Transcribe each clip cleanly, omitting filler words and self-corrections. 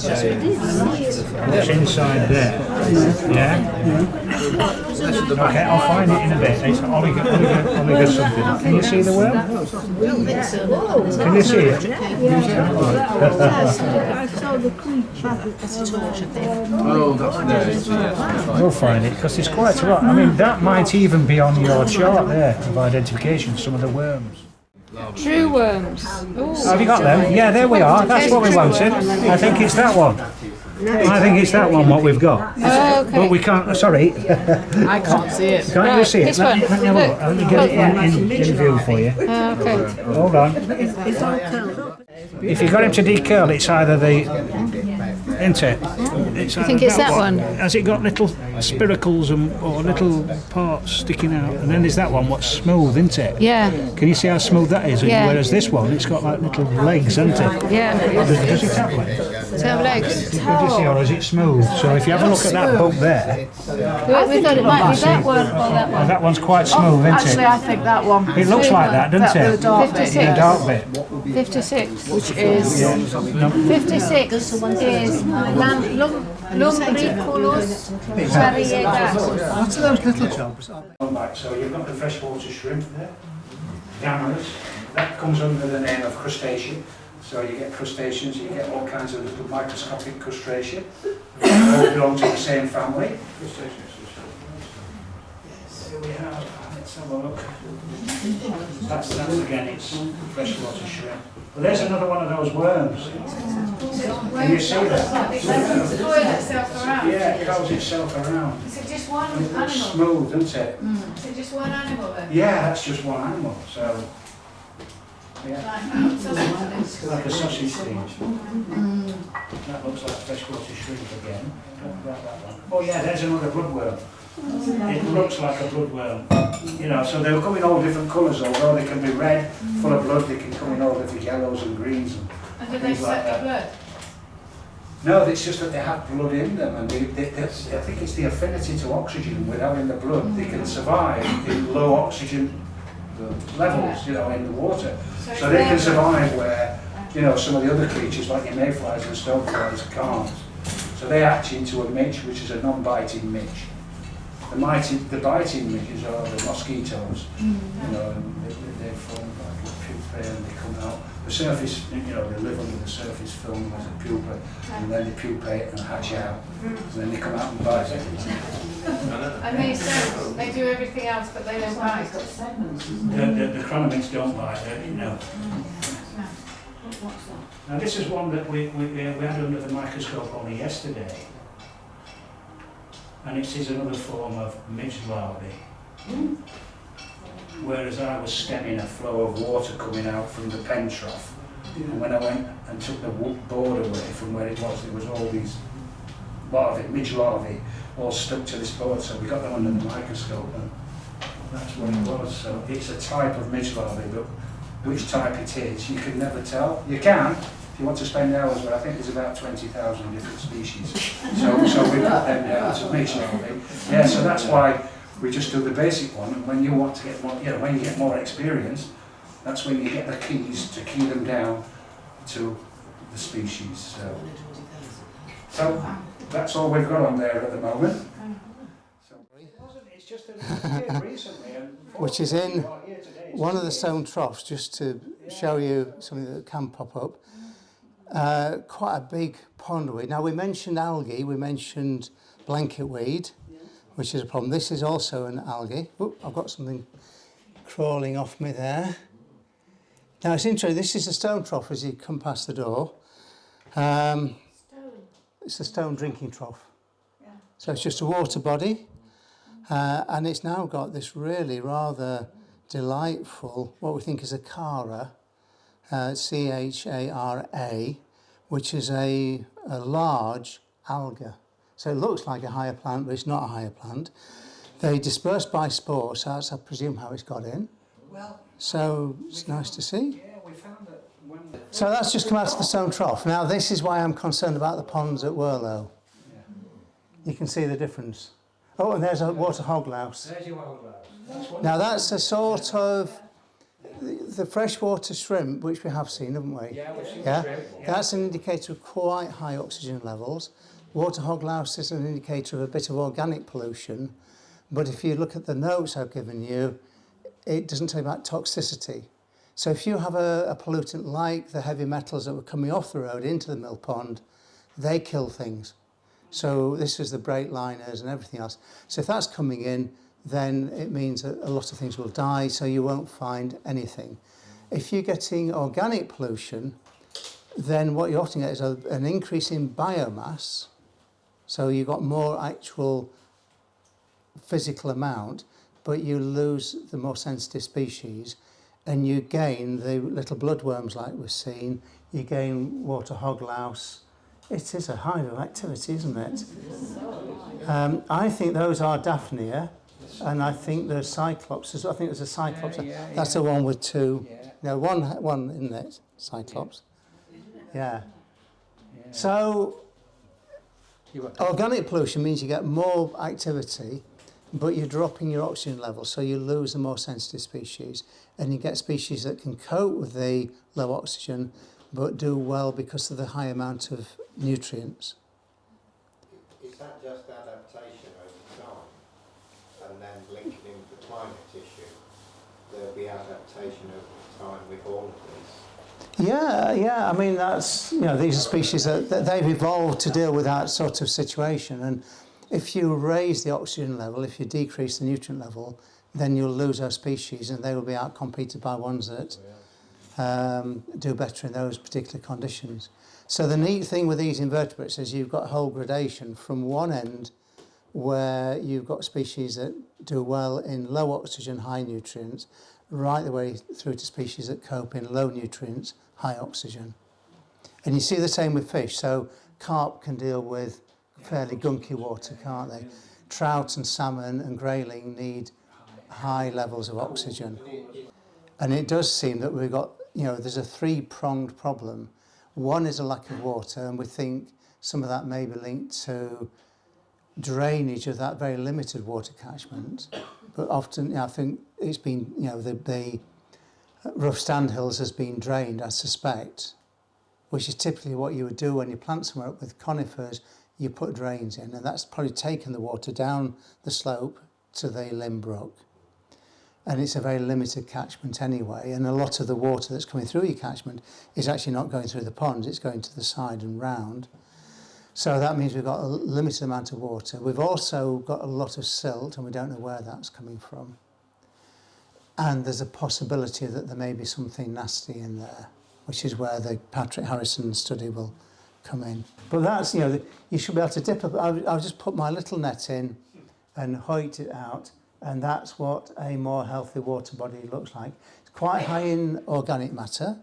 what's inside there. Yeah? Okay, I'll find it in a bit. It's oligo something. Can you see the worm? Can you see it? I saw the creature. Oh, that's there. We'll find it because it's quite a lot. I mean, that might even be on your chart there of identification, some of the worms. True worms. Ooh. Have you got them? Yeah, there we are. That's what we wanted. I think it's that one. I think it's that one what we've got. Oh, okay. But we can't, sorry. I can't see it. Can't you see it? This Let me one. have a look. Let me get it in view for you. Okay. Hold on. It's all curled. If you got him to decurl, it's either the, isn't it? I think it's that one. Has it got little spiracles or little parts sticking out? And then there's that one, what's smooth, isn't it? Yeah. Can you see how smooth that is? Yeah. Whereas this one, it's got like little legs, hasn't it? Yeah. Does it have legs? Does it have legs? Did you see, or is it smooth? So if you have a look at that book there, We thought it might be that one or that one. that one's quite smooth, isn't Actually, it? I think that one. It looks like that, doesn't That it? with the dark bit. 56. The dark bit. 56. Which is 56 is lumbriculus variegatus. What are those little jobs? So you've got the freshwater shrimp there, gammers. That comes under the name of crustacean. So you get crustaceans, you get all kinds of little microscopic crustacean. They all belong to the same family. Here we have, let's have a look. That's again, it's freshwater shrimp. But there's another one of those worms. Can you see that? It coils itself around. Yeah, it curls itself around. Is it just one And it looks animal? smooth, isn't it? Is it just one animal then? Yeah, that's just one animal. So, yeah. Sausage. Like a sausage thing. That looks like freshwater shrimp again. That one. Oh yeah, there's another bloodworm. It looks like a bloodworm. You know, so they'll come in all different colours, although they can be red, full of blood, they can come in all different yellows and greens and do they things like suck the that. blood? No, it's just that they have blood in them, and I think it's the affinity to oxygen with having the blood. They can survive in low oxygen levels, you know, in the water. So they can survive where, you know, some of the other creatures like your mayflies and stoneflies can't. So they hatch into a midge, which is a non-biting midge. The biting midges are the mosquitoes, you know, and they form like a pupae and they come out. The surface, you know, they live under the surface film as a pupa, and then they pupate and hatch out, and then they come out and bite. And they do everything else, but they don't bite. The chironomids don't bite, you know. Now this is one that we had under the microscope only yesterday. And it is another form of midge larvae. Whereas I was stemming a flow of water coming out from the pen trough. And when I went and took the board away from where it was, there was all these larvae, midge larvae, all stuck to this board. So we got them under the microscope and that's what it was. So it's a type of midge larvae, but which type it is, you can never tell. You can, if you want to spend hours, but I think there's about 20,000 different species. So we put them down to midge larvae. Yeah, so that's why we just do the basic one, and when you want to get more, you know, when you get more experience, that's when you get the keys to key them down to the species. So that's all we've got on there at the moment. So, it's just recently, Which is in one of the stone troughs, just to show you something that can pop up. Quite a big pondweed. Now we mentioned algae, we mentioned blanket weed, which is a problem. This is also an algae. Oh, I've got something crawling off me there. Now it's interesting, this is a stone trough as you come past the door. It's a stone drinking trough. So it's just a water body. And it's now got this really rather delightful, what we think is a chara, C-H-A-R-A, which is a large alga. So it looks like a higher plant, but it's not a higher plant. They disperse by spore, so that's, I presume, how it's got in. So it's nice to see. So that's just come out of the stone trough. Now this is why I'm concerned about the ponds at Worlow. You can see the difference. Oh, and there's a water hog louse. There's your hog louse. Now that's a sort of the freshwater shrimp, which we have seen, haven't we? Yeah, we've seen Yeah, shrimp. Yeah. that's an indicator of quite high oxygen levels. Water hog louse is an indicator of a bit of organic pollution, but if you look at the notes I've given you, it doesn't tell you about toxicity. So if you have a pollutant like the heavy metals that were coming off the road into the mill pond, they kill things. So this is the brake liners and everything else. So if that's coming in, then it means that a lot of things will die, so you won't find anything. If you're getting organic pollution, then what you often get is an increase in biomass. So you've got more actual physical amount, but you lose the more sensitive species, and you gain the little bloodworms like we've seen, you gain water hog louse. It is a hive of activity, isn't it? I think those are Daphnia, and I think the Cyclops, I think there's a Cyclops, that's the one with two, no, one in it, Cyclops. Yeah. So, organic pollution means you get more activity, but you're dropping your oxygen level, so you lose the more sensitive species, and you get species that can cope with the low oxygen, but do well because of the high amount of nutrients. Is that just adaptation over time, and then linking in with the climate issue? There'll be adaptation over time with all of this. Yeah. I mean, that's, these are species that they've evolved to deal with that sort of situation, and if you raise the oxygen level, if you decrease the nutrient level, then you'll lose those species, and they will be outcompeted by ones that do better in those particular conditions. So the neat thing with these invertebrates is you've got whole gradation from one end where you've got species that do well in low oxygen, high nutrients, right the way through to species that cope in low nutrients, high oxygen. And you see the same with fish. So carp can deal with fairly gunky water, can't they? Trout and salmon and grayling need high levels of oxygen. And it does seem that we've got, there's a three-pronged problem. One is a lack of water, and we think some of that may be linked to drainage of that very limited water catchment. But often, I think it's been, the rough sandhills has been drained, I suspect, which is typically what you would do when you plant somewhere up with conifers. You put drains in, and that's probably taken the water down the slope to the Limb Brook. And it's a very limited catchment anyway, and a lot of the water that's coming through your catchment is actually not going through the ponds, it's going to the side and round. So that means we've got a limited amount of water. We've also got a lot of silt, and we don't know where that's coming from. And there's a possibility that there may be something nasty in there, which is where the Patrick Harrison study will come in. But that's, you should be able to dip up. I'll just put my little net in and hoist it out, and that's what a more healthy water body looks like. It's quite high in organic matter,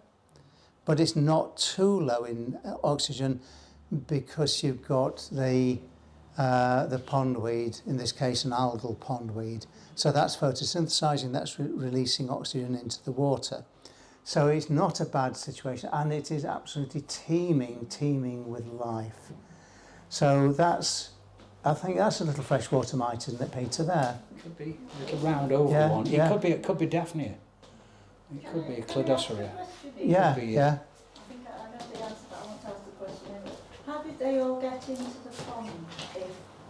but it's not too low in oxygen because you've got the pondweed, in this case an algal pondweed. So that's photosynthesizing, that's releasing oxygen into the water. So it's not a bad situation, and it is absolutely teeming with life. So I think that's a little freshwater mite, isn't it, Peter, there? It could be a little round over one. Yeah. It could be Daphnia. It could be a Cladocera. Yeah. I think I know the answer, but I want to ask the question anyway. How did they all get into the pond?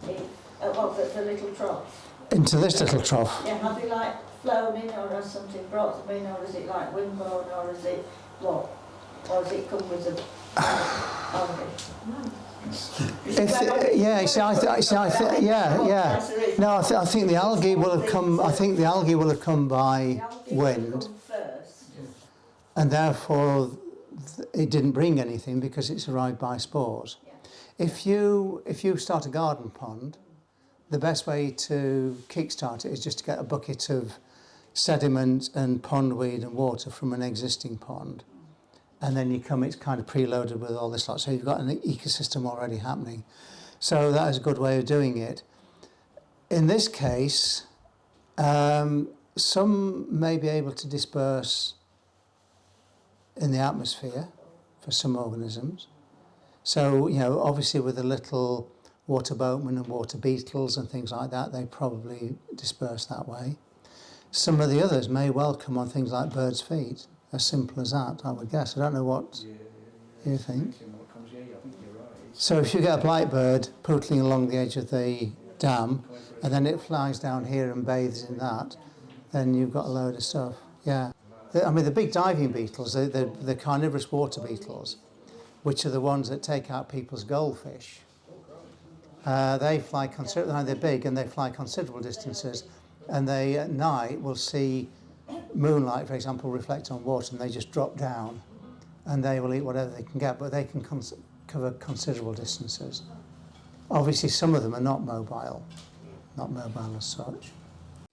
The little trough? Into this little trough. Yeah, have they flown in, or has something brought them in, or is it windblown, or is it what? Or does it come with a No, I think the algae will have come. I think the algae will have come by wind, and therefore it didn't bring anything because it's arrived by spores. Yeah. If you start a garden pond, the best way to kickstart it is just to get a bucket of sediment and pondweed and water from an existing pond. And then it's kind of preloaded with all this lot. So you've got an ecosystem already happening. So that is a good way of doing it. In this case, some may be able to disperse in the atmosphere for some organisms. So, obviously with the little water boatmen and water beetles and things like that, they probably disperse that way. Some of the others may well come on things like birds' feet, as simple as that, I would guess. I don't know what you think. So if you get a blackbird pootling along the edge of the dam, and then it flies down here and bathes in that, then you've got a load of stuff. Yeah. I mean, the big diving beetles, the carnivorous water beetles, which are the ones that take out people's goldfish, they fly considerable. They're big and they fly considerable distances, and they at night will see moonlight, for example, reflect on water, and they just drop down, and they will eat whatever they can get, but they can cover considerable distances. Obviously, some of them are not mobile as such.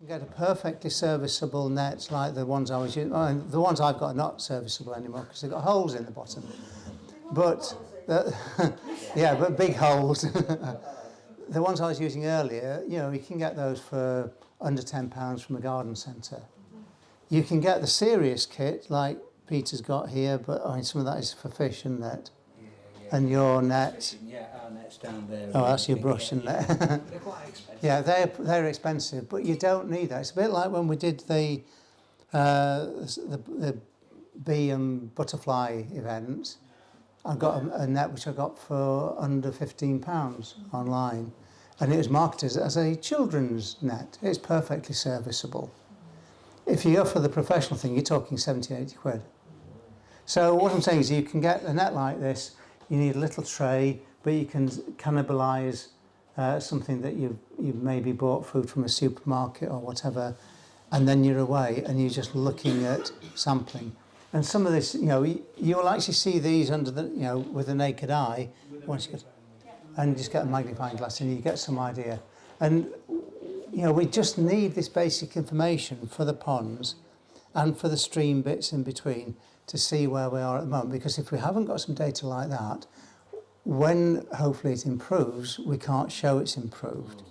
You can get a perfectly serviceable net like the ones I was using. The ones I've got are not serviceable anymore because they've got holes in the bottom. But, yeah, but big holes. The ones I was using earlier, you know, you can get those for under £10 from a garden centre. You can get the serious kit like Peter's got here, but I mean, some of that is for fish and net. And your net. Yeah, our net's down there. Oh, that's your brush and net. They're quite expensive. Yeah, they're expensive, but you don't need that. It's a bit like when we did the bee and butterfly event. I got a net which I got for under £15 online, and it was marketed as a children's net. It's perfectly serviceable. If you go for the professional thing, you're talking 70, 80 quid. So what I'm saying is you can get a net like this. You need a little tray, but you can cannibalise something that you've maybe bought food from a supermarket or whatever, and then you're away and you're just looking at sampling. And some of this, you know, you will actually see these under the, you know, with the naked eye, once you get, and you just get a magnifying glass and you get some idea. And, you know, we just need this basic information for the ponds and for the stream bits in between to see where we are at the moment, because if we haven't got some data like that, when hopefully it improves, we can't show it's improved.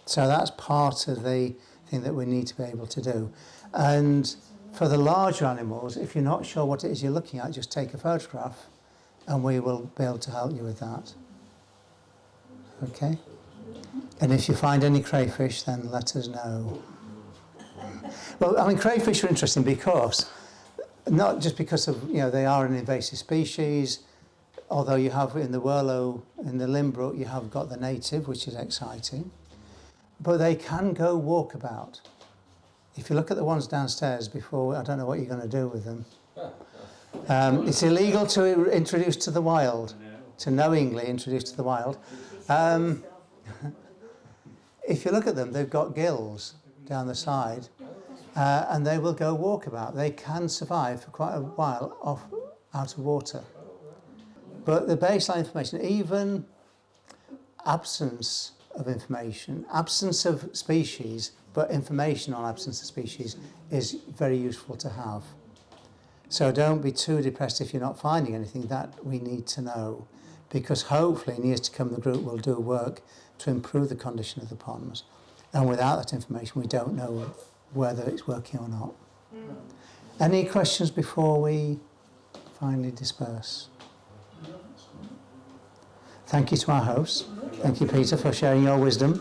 So that's part of the thing that we need to be able to do. And for the larger animals, if you're not sure what it is you're looking at, just take a photograph and we will be able to help you with that. Okay? And if you find any crayfish, then let us know. Well, I mean, crayfish are interesting because, not just because of, you know, they are an invasive species, although you have in the Whirlow, in the Limbrook, you have got the native, which is exciting, but they can go walkabout. If you look at the ones downstairs before, I don't know what you're going to do with them. It's illegal to introduce to the wild, to knowingly introduce to the wild. If you look at them, they've got gills down the side, and they will go walkabout. They can survive for quite a while out of water. But the baseline information, even absence of information, absence of species, but information on absence of species is very useful to have. So don't be too depressed if you're not finding anything. That we need to know, because hopefully in years to come the group will do work to improve the condition of the ponds. And without that information, we don't know whether it's working or not. Any questions before we finally disperse? Thank you to our hosts. Thank you, Peter, for sharing your wisdom.